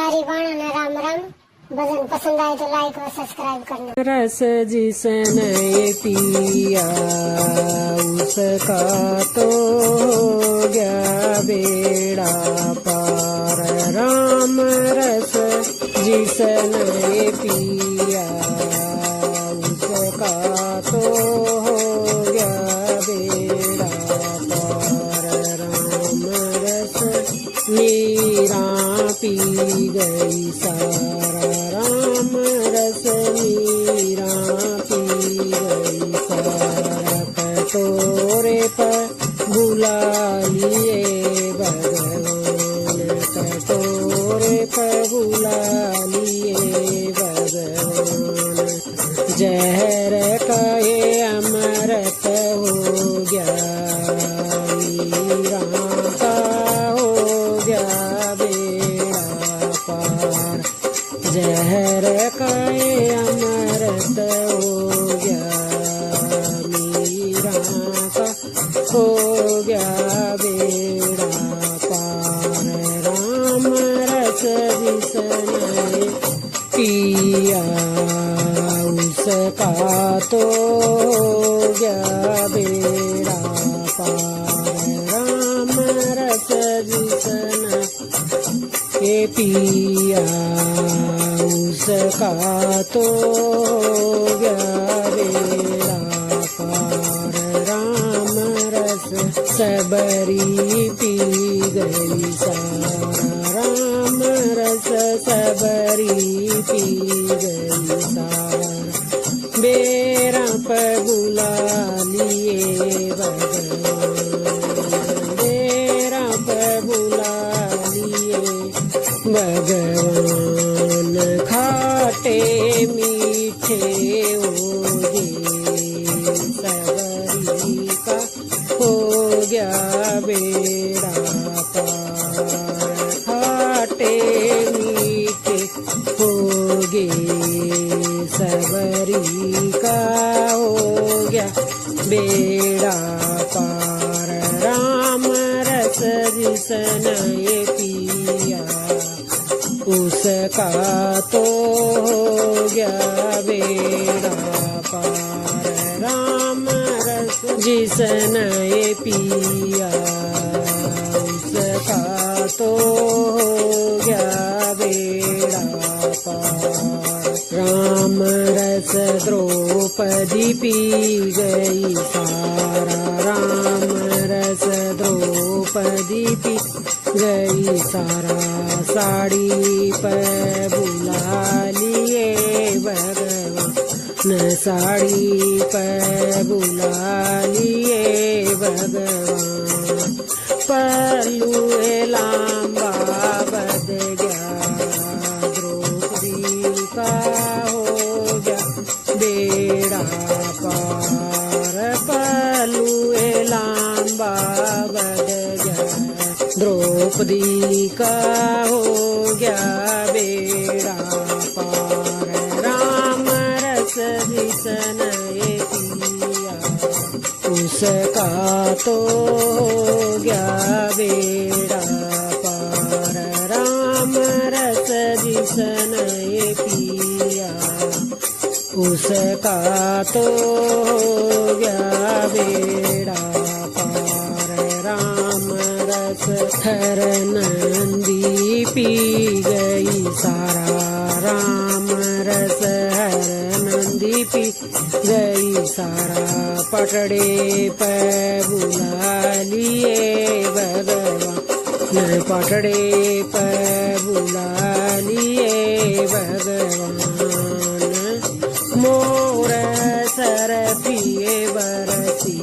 सारी बाणा राम राम। भजन पसंद आए तो लाइक और सब्सक्राइब करना। रस जिसन पिया उसका तो हो गया बेड़ा पार। राम रस जिसन पिया उसका तो हो गया बेड़ा पार। राम रस मीरा पी गई सारा। राम रस मीरा पी गई सारा। कटोरे पर बुला लिए भगवान। कटोरे पर बुला लिए भगवान। जहर का ये अमृत हो गया मीरा का हो गया बेड़ा पार। जहर का ये अमृत हो गया मीरा का हो गया बेड़ा पार। राम रस जिसन पिया उसका तो हो गया बेड़ा पार। राम रस जिसन पिया उसका तो हो गया बेड़ा पार। राम रस सबरी पी गई सारा। राम रस सबरी पी गई सारा। बेरा पर बुला लिए भगवान। बेरा पर बुला लिए भगवान। खाटे मीठे होगे सबरी का हो गया बेड़ा पार। खाटे मीठे होगे सबरी का हो गया बेड़ा पार। राम रस जिसन पिया उसका तो हो गया बेड़ा पार। राम रस जिसन पिया उसका तो हो गया बेड़ा पार। राम रस द्रौपदी पी गई सारा। राम रस द्रौपदी पी गई सारा। साड़ी पर बुला लिए भगवान। साड़ी पर बुला लिए भगवान। पल्लू लांबा बद गया द्रौपदी का हो गया बेड़ा पार। पल्लू लांबा बद गया द्रौपदी का हो गया बेड़ा पार। राम रस जिसन पिया उसका तो हो गया बेड़ा पार। राम रस जिसन पिया उसका तो हो गया बेड़ा पार। राम रस हर नंदी पी गई सारा। राम रस हर नंदी पी गई सारा। पटड़े पर बुला लिए भगवान। पटड़े पर बुला लिए भगवान। मोर सर पिए बरसी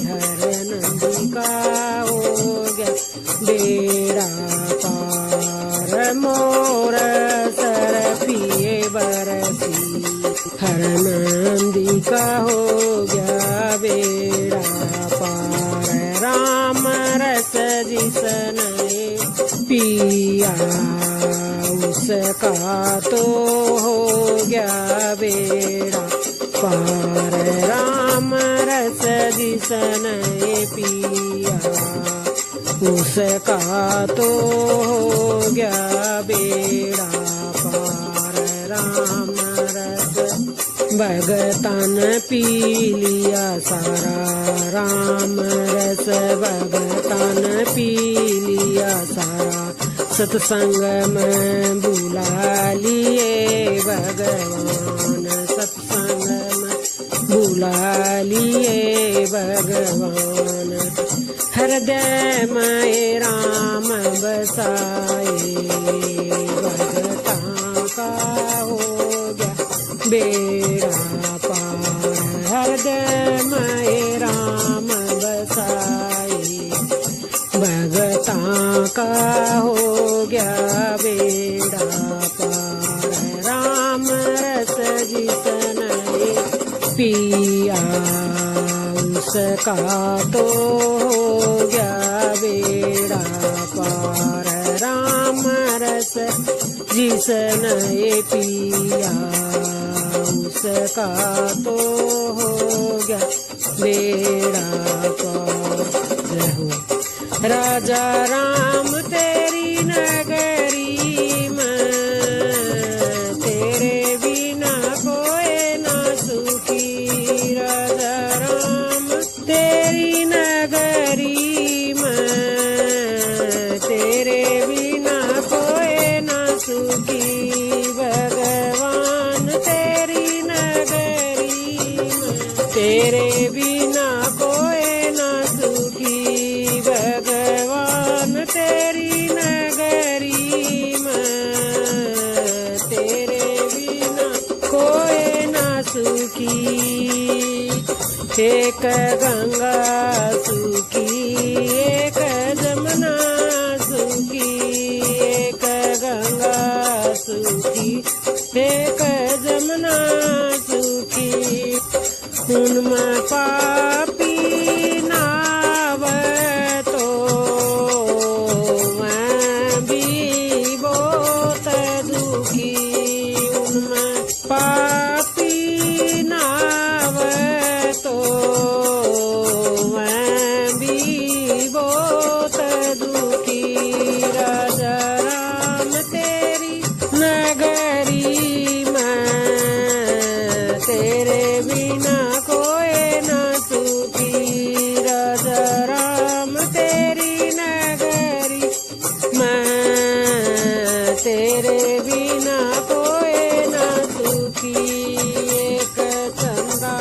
हर नंदी का हो गया बेड़ा पार। मोर सर पिए बरसी हर नंदी का हो गया बेड़ा पार। राम रस जिसन पिया उसका तो हो गया बेड़ा पार। राम रस जिसन पिया उसका तो हो गया बेड़ा पार राम रस भगतन पी लिया सारा राम रस भगतन पी लिया सारा सत्संग में बुला लिए भगवान सत्संग में बुला लिए भगवान हृदय में राम बसाए भगतां का हो गया बेड़ा पार हृदय में राम बसाए भगतां का हो गया बेड़ा पार राम रस जिसन पिया उसका तो हो गया बेड़ा पार राम रस जिसन पिया उसका तो हो गया बेड़ा पार जय हो राजा राम तेरी नगरी में तेरे बिना कोई ना सुखी राजा राम तेरी नगरी में तेरे बिना कोई ना सुखी भगवान तेरी नगरी में तेरे बिना कोई ना सुखी भगवान तेरी नगरी में तेरे बिना कोई ना सुखी एक गंगा सुखी एक जमुना सुखी एक गंगा सुखी एक जमुना सुखी उनमें पापी नाव तो मैं भी बहुत दुखी उनमें पापी नाव तो मैं भी बहुत दुखी राजा राम तेरी नगरी में तेरे बिना कोई ना सुखी राजा राम तेरी नगरी मैं तेरे बिना कोई ना सुखी एक चंदा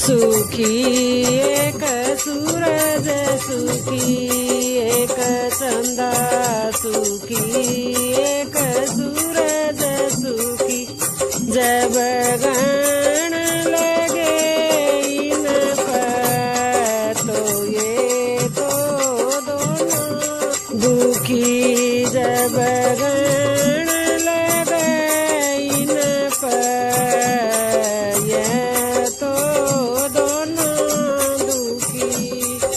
सुखी एक सूरज सुखी एक चंदा सुखी एक सूरज सुखी जब गण लगे इन पर तो ये तो दोनों दुखी जब गण लगे इन पर ये तो दोनों दुखी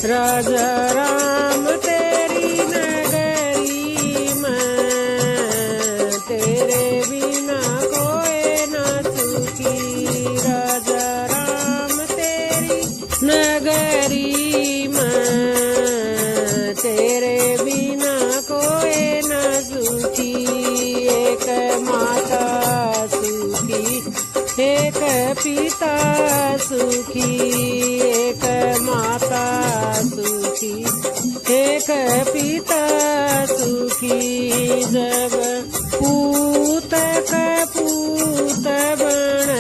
राजा राम तेरी नगरी में तेरे बिना कोई ना सुखी राजा राम तेरी नगरी में तेरे बिना कोई ना सुखी एक माता सुखी एक पिता सुखी एक माता सुखी एक पिता सुखी जब पूत कपूत बन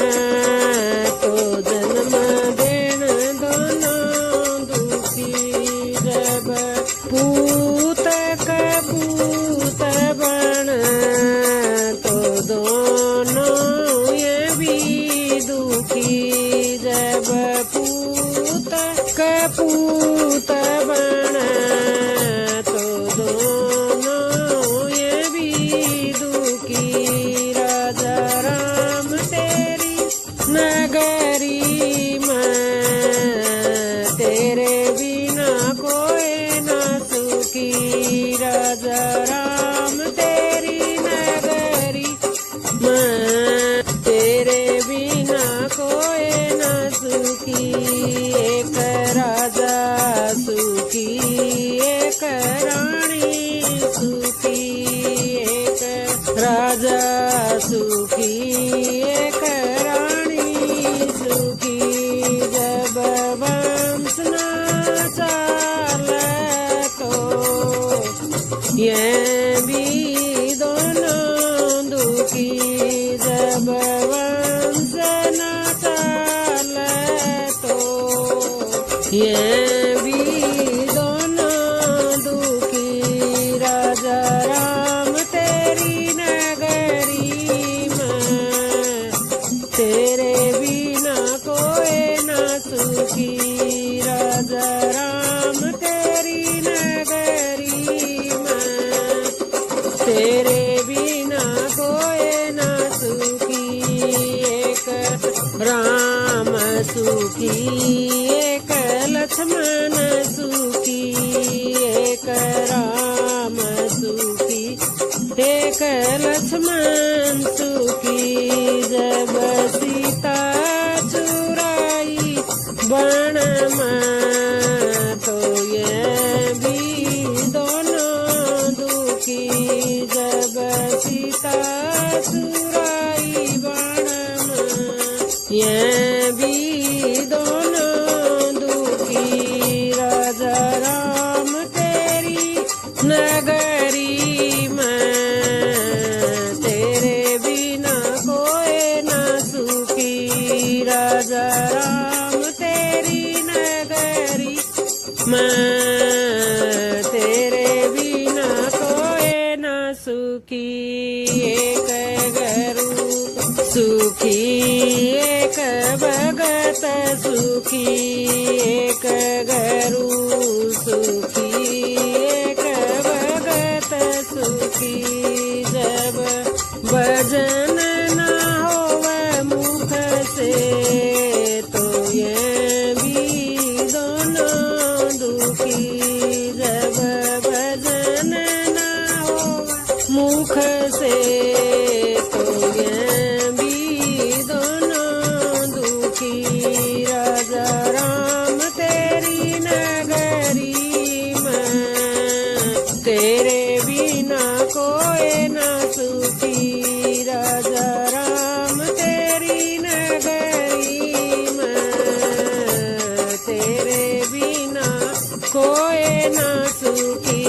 तो जन्म देन दोनों दुखी जब पूत कपूत बन तो दोनों ये भी दुखी जब पूत कपूत बन तो दोनों ये भी दुखी राजा सुखी एक रानी सुखी जब वंश ना चाले तो ये भी दोनों दुखी जब वंश ना चाले तो ये भी दोनों दुखी राजा राम तेरी नगरी में तेरे बिना कोई ना सुखी राजा राम तेरी नगरी में तेरे बिना कोई ना सुखी एक राम सुखी एक लक्ष्मण सुखी एक राम सुखी एक लक्ष्मण सुखी जब सीता चुराई बन में तो ये भी दोनों दुखी जब सीता चुराई बन में ये भी दोनों दुखी राजा राम तेरी नगरी में तेरे बिना कोई ना सुखी राजा राम तेरी नगरी में तेरे बिना कोई ना सुखी एक गरु सुखी एक भगत सुखी एक गरु सुखी एक भगत सुखी जब भजन ना होवे मुख से तो ये भी दोनों दुखी जब भजन ना होवे मुख से तो ये भी दोनों दुखी राजा राम तेरी नगरी में तेरे बिना कोई ना सुखी राजा राम तेरी नगरी में तेरे बिना कोई ना सुखी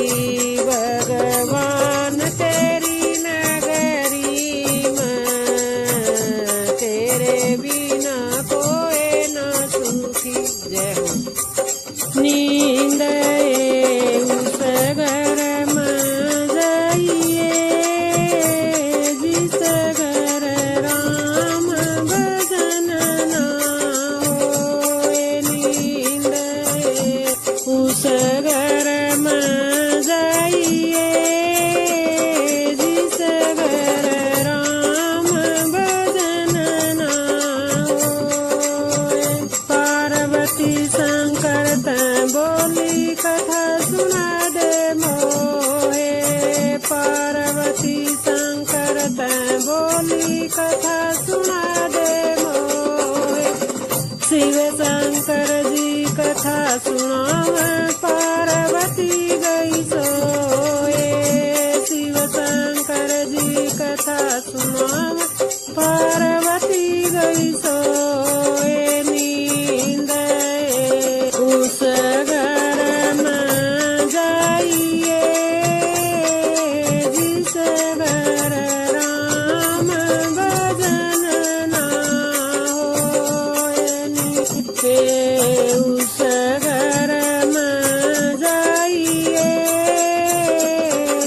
भगवान तेरी नगरी में तेरे बिना कोई ना सुखी जय हो नींद उस घर में जाइए जिस घर राम भजन ना होए नींद उस घर में जाइए जिस घर राम भजन ना होए पार्वती शंकर तैं बोली कथा सुना दे मोहे पार्वती शंकर तैं बोली कथा सुना दे मोहे शिव शंकर जी कथा सुनावे पार्वती गई सोए शिव शंकर जी कथा सुनावे पार्वती गई सोए नींद उस घर में जाइए जिस घर राम भजन ना होए उस घर में जाइए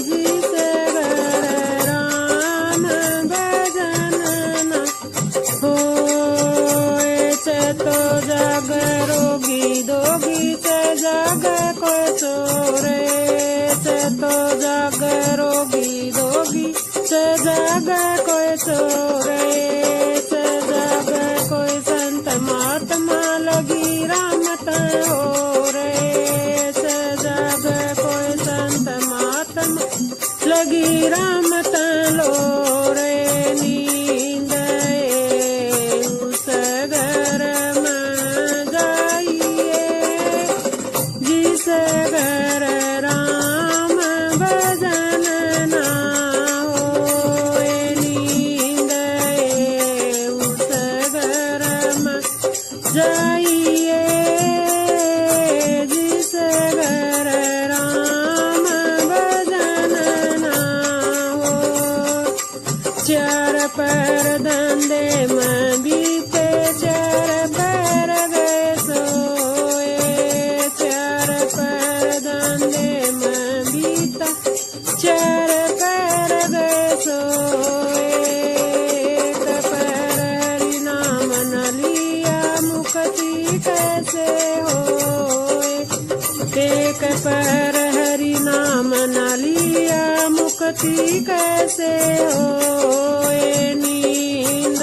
जिस घर राम भजन ना होए तो जग रोगी दोगी से जग को चोरे तो जग रोगी दोगी से जग को चोरे से जग कोई संत महात्मा लगी रामत हो रे से जग कोई संत महात्मा लगी रामत लो रे नींद उस घर में जाइए जिस घर राम भजन ना होए चार पैर धंधे में बीते, चार पैर गए सोए। चार पैर धंधे में बीता, चार पैर गए सोए। एक पैर हरि नाम न लिया, मुक्ति कैसे होए। एक पैर हरि नाम न लिया, मुक्ति कैसे होए। नींद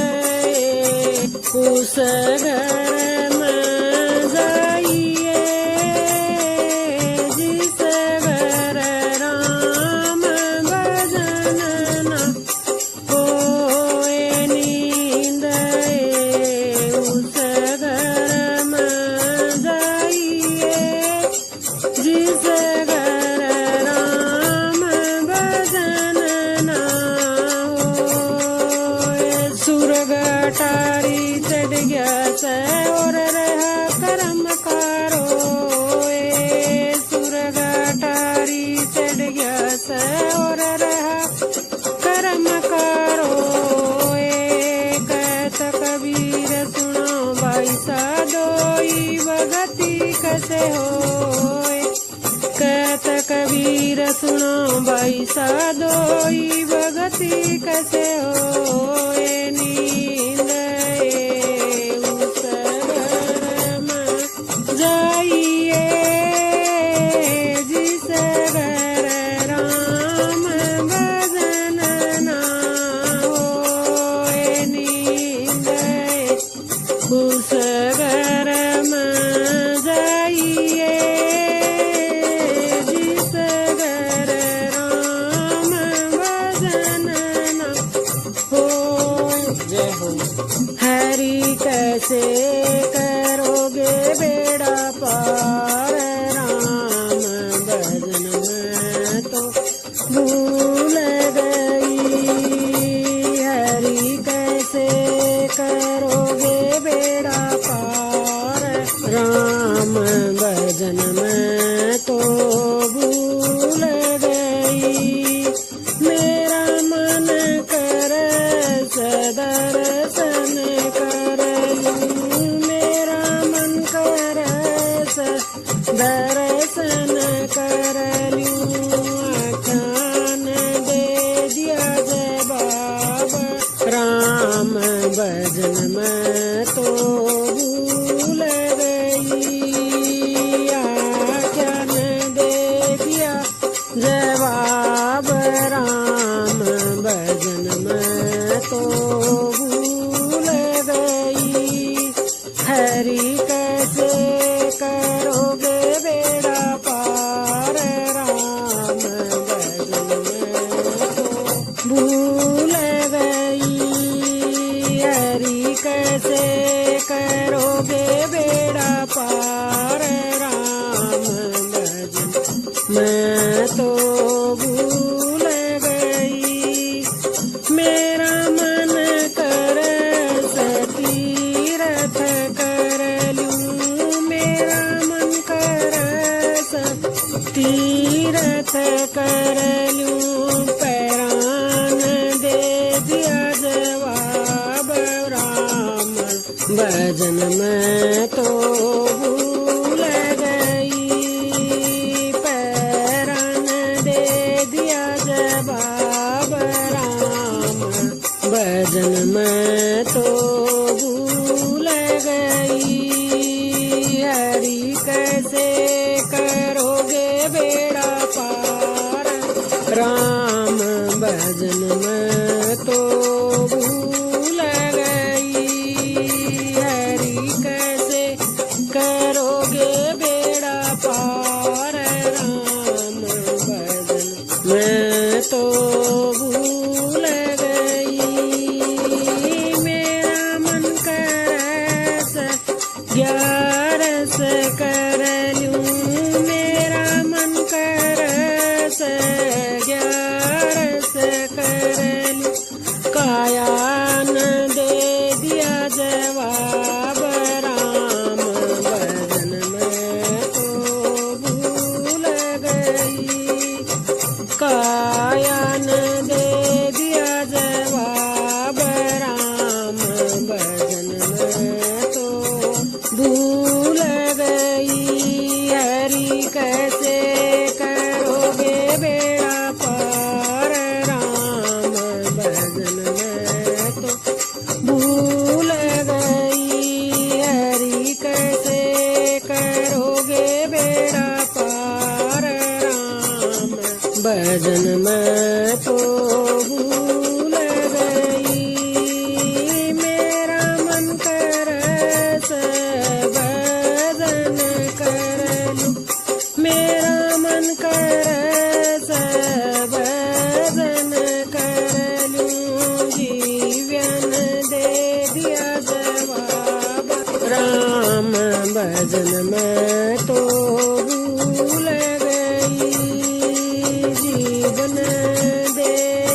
उस घर में जाइए, जिस घर राम भजन न होए। नींद उस घर में जाइए, जिस घर राम भजन न होए। सुरग अटारी चढ़ गया से और रहा कर्म कारोए। सुरग अटारी चढ़ गया से और रहा कर्म कारोए। कहत कबीर सुनो भाई साधोई, भगति कैसे होए। कहत कबीर सुनो भाई साधोई, भगति कैसे होए। नींद उस घर में जाइए, जिस घर राम भजन न होए। नींद उस घर में जाइए, जिस घर राम भजन न होए। जय हो। हरि कैसे करोगे बेड़ा पार, राम भजन में तो भूल गई। हरि कैसे करोगे बेड़ा पार, राम भजन में तो भूल गई। मेरा मन कर दर्शन कर लूं, मेरा मन कर दर्शन कर लूं। आख्यान दे दिया जय बाबा, राम भजन में तो भूल गई। आख्यान दे दिया जय बाबा, राम भजन में तो भूल गई। हरि कैसे करोगे बेड़ा पार, राम भजन में तो भूल गई। हरि कैसे करोगे बेड़ा पार, राम भजन में तो भूल गई। मेरा मन कर तीरथ कर लूं, मेरा मन कर तीरथ कर लूं। पैरान दे दिया जवाब, राम भजन में तो भूल गई। पैरान दे दिया जवाब, राम भजन में तो भूल गई। हरि कैसे करोगे बेड़ा पार, राम भजन में तो भूल गई। हरि कैसे करोगे बेड़ा पार, राम भजन में तो भूल गई। मेरा मन कर ग्यारस कर लूं, मेरा मन कर ग्यारस कर लूं। काया न दे दिया जवाब, राम भजन में तो भूल गई। काया न दे दिया जवाब, भजन में तो भूल गई, जीवन दे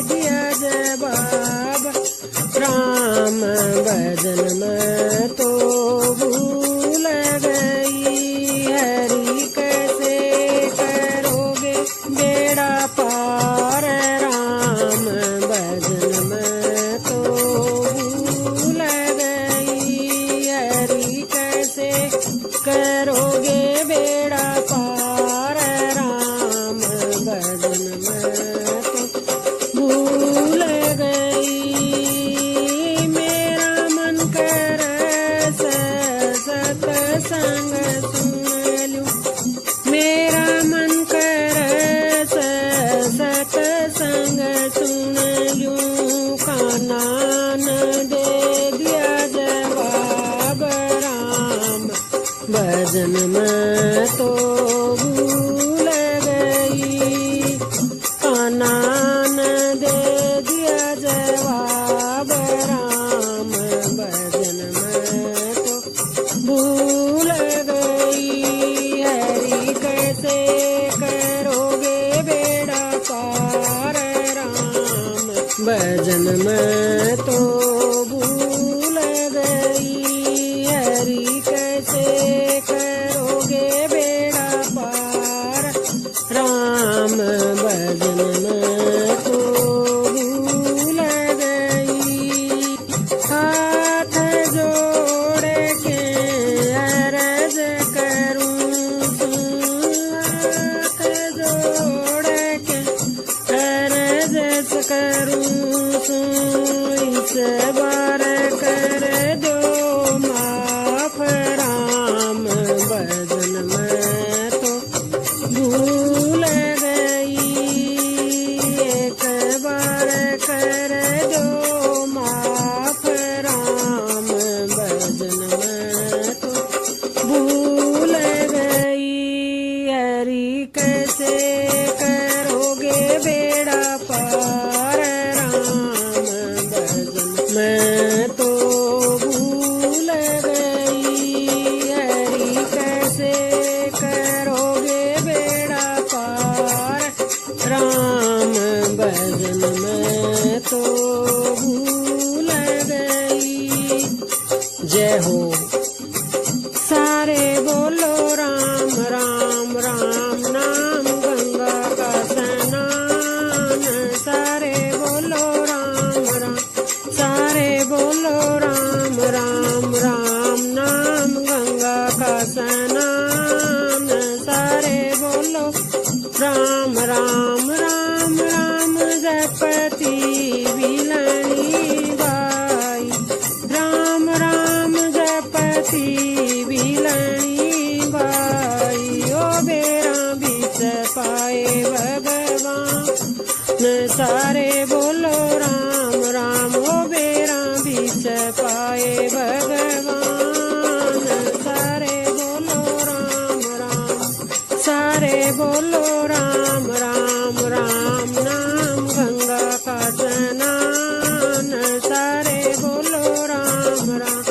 दिया जवाब राम भजन में तो भूल गई। हरि कैसे करोगे बेड़ा पार राम भजन में तो भूल गई। हरि कैसे करोगे बेड़ा पार राम भजन में तो भूल गई। मेरा मन करे सत्संग सुन लूं, मेरा मन करे सत्संग सुन लूं। कान्हा ने दे दिया जवाब राम भजन में तो भूल गई। कान्हा ने दे दिया जवाब राम भजन में तो भूल गई। हरि कैसे करोगे बेड़ा पार राम भजन में तो भूल गई। हरि कैसे करोगे बेड़ा पार राम भजन में तो भूल गई। हाथ जोड़ के अर्ज करूं, हाथ जोड़ के अर्ज करूं, इस बार कर दो माफ राम भजन में तो भूल गई। एक बार कर दो माफ राम भजन में तो भूल गई। हरि कैसे करोगे बेड़ा पार राम भजन में तो भूल गई। हरि कैसे करोगे बेड़ा पार राम भजन में तो भूल गई। जय हो। सारे बोलो राम राम राम नाम गंगा का स्नान। सारे बोलो राम राम, सारे बोलो राम राम राम नाम गंगा का स्नान। सारे बोलो राम राम राम राम जपती बिलनी बाई, राम राम जपती बिलनी बाई। ओ बेरा बीच पाए भगवान, सारे बोलो राम राम। ओ बेरा बीच पाए भगवान, सारे बोलो राम राम, सारे बोलो राम राम राम नाम गंगा का स्नान। सारे बोलो राम राम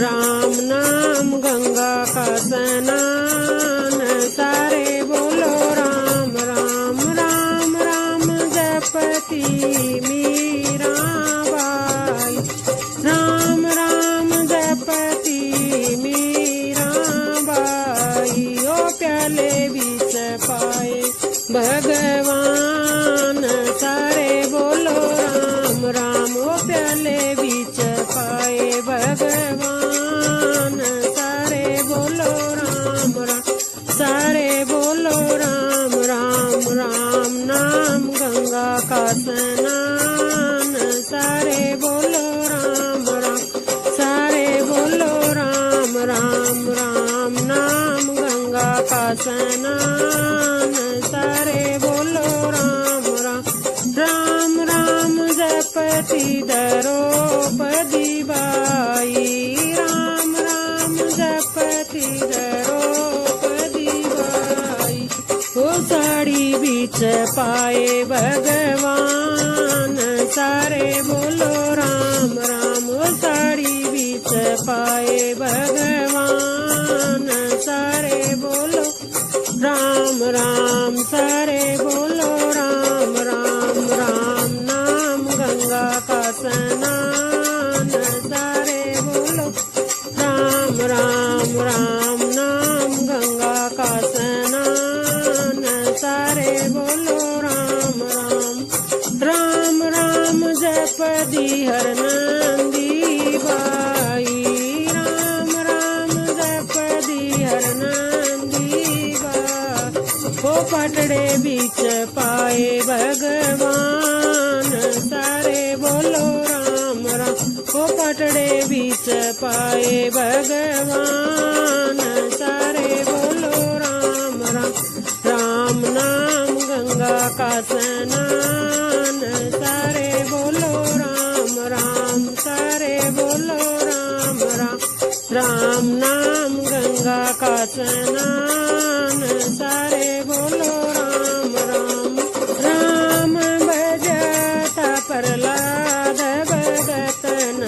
राम नाम गंगा का स्नान। सारे बोलो राम राम राम राम जपती मीरा बाई, राम राम जपती मीरा बाई। ओ प्याले बीच पाए भगवान, सारे बोलो राम राम। ओ प्याले बीच पाए भगवान, सारे बोलो राम राम, सारे बोलो राम राम राम नाम गंगा का स्नान। सारे बोलो राम राम, सारे बोलो राम राम राम नाम गंगा का स्नान। सारे बोलो राम राम, राम राम जपती द्रौपदी बाई, राम राम जपती द्रौपदी बाई। ओ साड़ी बीच पाए भगवान, सारे बोलो राम राम। ओ साड़ी बीच पाए भगवान, राम राम सारे बोलो राम राम राम नाम गंगा का स्नान सारे बोलो राम राम राम नाम गंगा का स्नान सारे बोलो राम राम राम राम जपदी हर नंदी बाई राम राम जपदी हर नंदी बाई वो पटड़े बीच पाए भगवान सारे बोलो राम राम वो पटड़े बीच पाए भगवान सारे बोलो राम राम राम नाम गंगा का स्नान सारे बोलो राम राम सारे बोलो राम राम राम नाम गंगा का स्नान सारे बोलो राम राम राम भजता प्रहलाद भगत न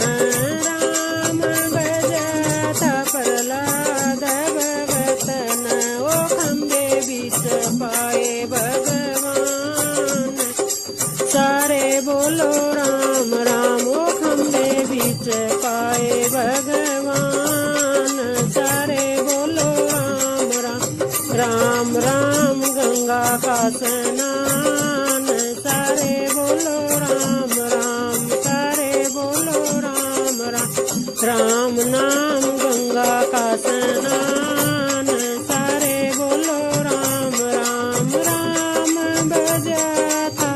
राम भजता प्रहलाद भगत न ओ खंबे बीच पाए भगवान सारे बोलो राम राम ओ खंबे बीच पाए भगवान सारे बोलो राम राम राम राम गंगा का स्नान सारे बोलो राम राम सारे बोलो राम राम राम नाम गंगा का स्नान सारे बोलो राम राम राम भजता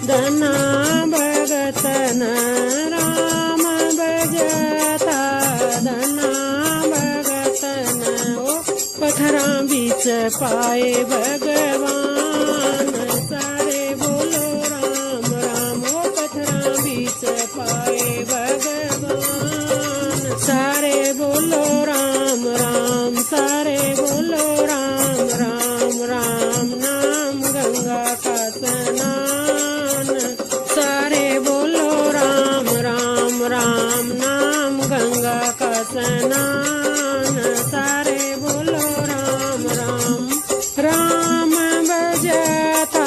धना भगत न राम भजता धना भगत न ओ पथरा बीच पाए भगवान सारे बोलो राम राम ओ पथरा बीच पाए भगवान सारे बोलो राम राम सारे बोलो राम राम राम नाम गंगा का स्नान सारे बोलो राम राम राम नाम गंगा का स्नान सारे बोलो राम राम राम भजता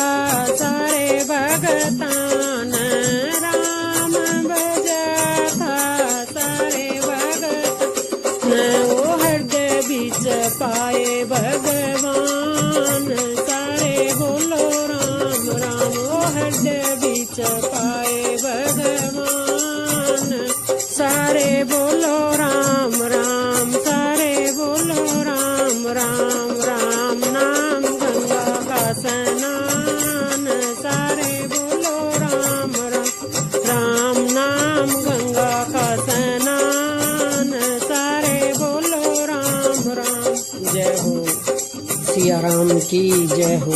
सारे भगतान राम भजता सारे भगत न ओ हृदय बीच पाए भगवान सारे बोलो राम राम ओ हृदय बीच पाए भगवान सारे बोलो राम राम सारे बोलो राम राम राम नाम गंगा का स्नान सारे बोलो राम राम राम नाम गंगा का स्नान सारे बोलो राम राम जय हो सिया राम की जय हो।